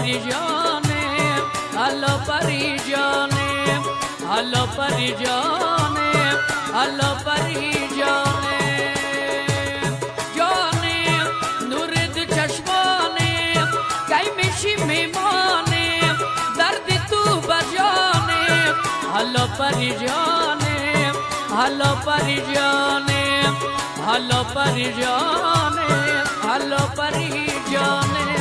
پریجانه الله پریجانه الله پریجانه الله پریجانه جانه نور دو چشمانه کی میشی میمانه درد تو بجانه الله پریجانه الله پریجانه الله پریجانه الله پریجانه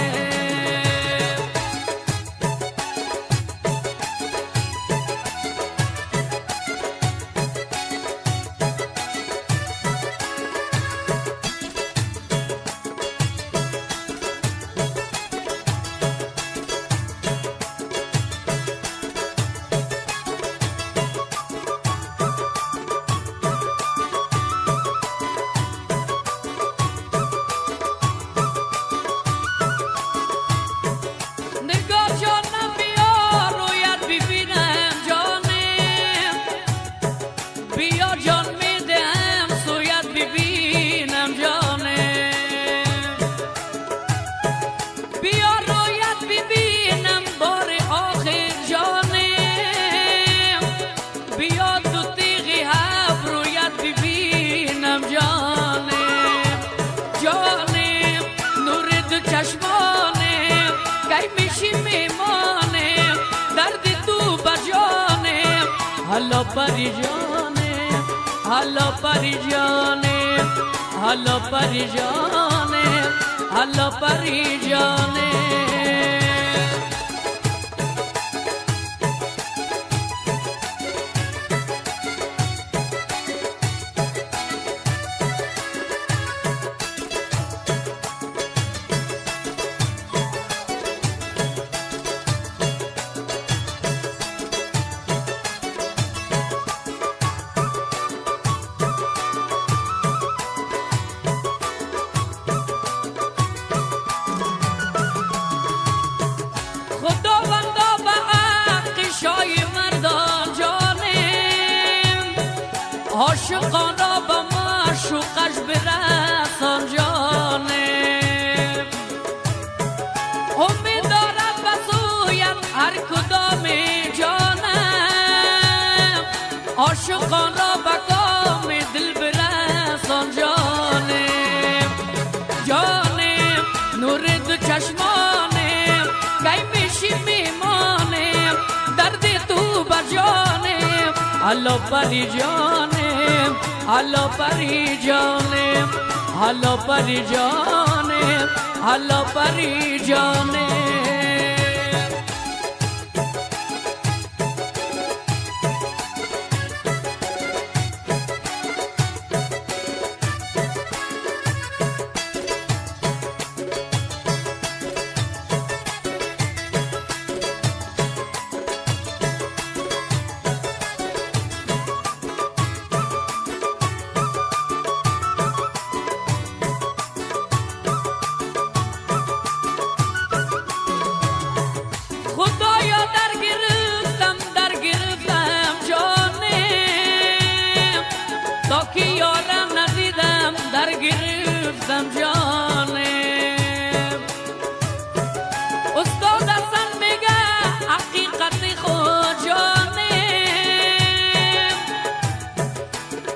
الله پریجانه الله پریجانه الله پریجانه الله پریجانه عاشقانا با معشوقش برسان جانه امید دارد بسویم هر کدام جانم عاشقانا با کام دل برسان جانه جانه نور دو چشمانه کی میشی میمانه درد تو بجانه الله پریجانه الله پریجانه الله پریجانه الله پریجانه گرفتم جانم استاد اصلا میگه حقیقت خود جانم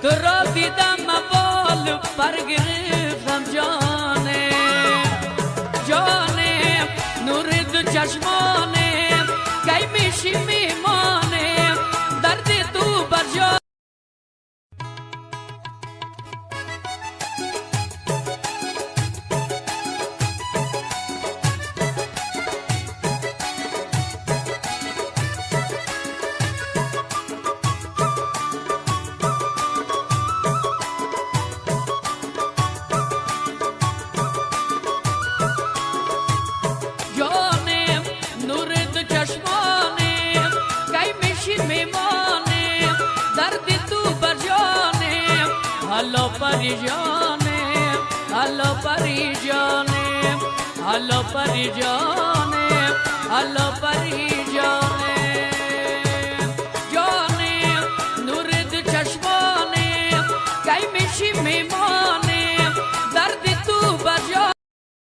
تو را دیدم مبال پر گرفتم جانم جانم نور دو چشمانم کی میشی میمانم درد تو بر جانم الله پریجانه الله پریجانه الله پریجانه الله پریجانه